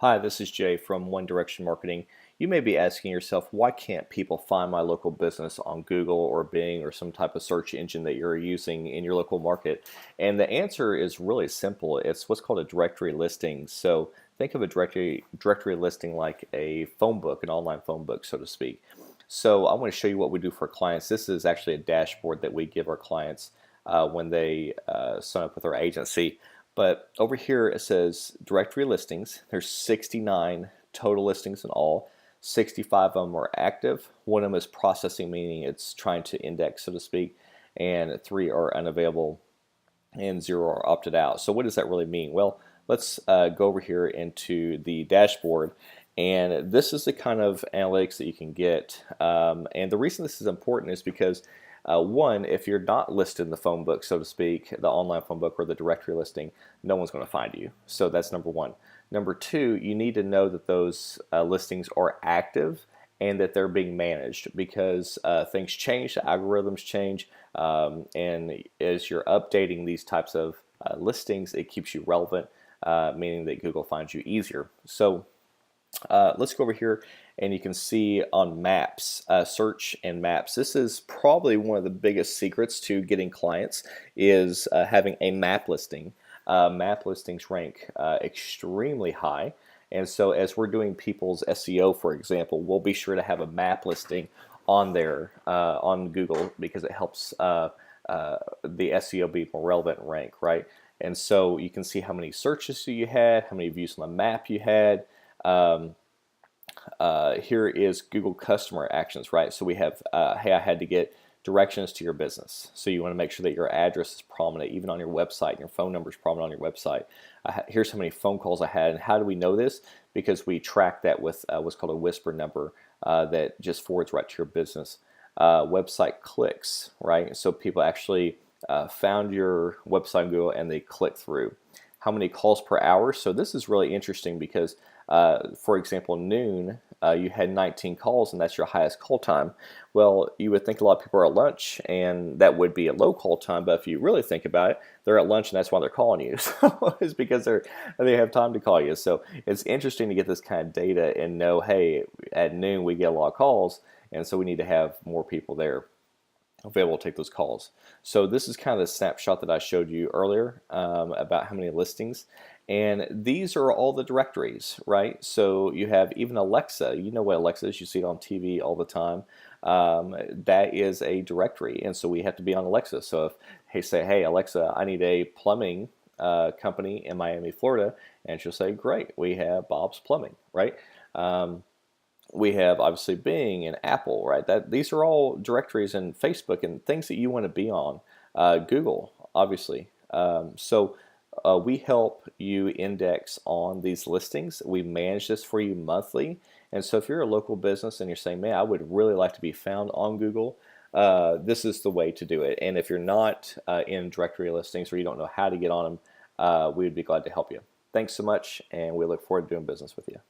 Hi, this is Jay from One Direction Marketing. You may be asking yourself, why can't people find my local business on Google or Bing or some type of search engine that you're using in your local market? And the answer is really simple. It's what's called a directory listing. So think of a directory listing like a phone book, an online phone book, so to speak. So I want to show you what we do for clients. This is actually a dashboard that we give our clients when they sign up with our agency. But over here it says directory listings. There's 69 total listings in all. 65 of them are active. One of them is processing, meaning it's trying to index, so to speak, and 3 are unavailable and 0 are opted out. So what does that really mean? Well, let's go over here into the dashboard, and this is the kind of analytics that you can get. And the reason this is important is because one, if you're not listed in the phone book, so to speak, the online phone book or the directory listing, no one's going to find you. So that's number one. Number two, you need to know that those listings are active and that they're being managed, because things change, the algorithms change, and as you're updating these types of listings, it keeps you relevant, meaning that Google finds you easier. So let's go over here and you can see on maps, search and maps. This is probably one of the biggest secrets to getting clients is having a map listing. Map listings rank extremely high. And so as we're doing people's SEO, for example, we'll be sure to have a map listing on there on Google, because it helps the SEO be more relevant and rank, right? And so you can see how many searches you had, how many views on the map you had. Here is Google customer actions, right? So we have, hey, I had to get directions to your business. So you want to make sure that your address is prominent, even on your website, and your phone number is prominent on your website. Here's how many phone calls I had. And how do we know this? Because we track that with what's called a whisper number that just forwards right to your business. Website clicks, right? So people actually found your website on Google and they click through. How many calls per hour? So this is really interesting because, for example, noon, you had 19 calls, and that's your highest call time. Well, you would think a lot of people are at lunch, and that would be a low call time. But if you really think about it, they're at lunch, and that's why they're calling you. So it's because they have time to call you. So it's interesting to get this kind of data and know, hey, at noon we get a lot of calls, and so we need to have more people there available to take those calls. So this is kind of the snapshot that I showed you earlier about how many listings. And these are all the directories, right? So you have even Alexa. You know what Alexa is. You see it on TV all the time. That is a directory. And so we have to be on Alexa. So if hey, say, hey, Alexa, I need a plumbing company in Miami, Florida. And she'll say, great, we have Bob's Plumbing, right? We have obviously Bing and Apple, right? These are all directories, and Facebook and things that you want to be on. Google, obviously. We help you index on these listings. We manage this for you monthly. And so if you're a local business and you're saying, man, I would really like to be found on Google, this is the way to do it. And if you're not in directory listings or you don't know how to get on them, we would be glad to help you. Thanks so much, and we look forward to doing business with you.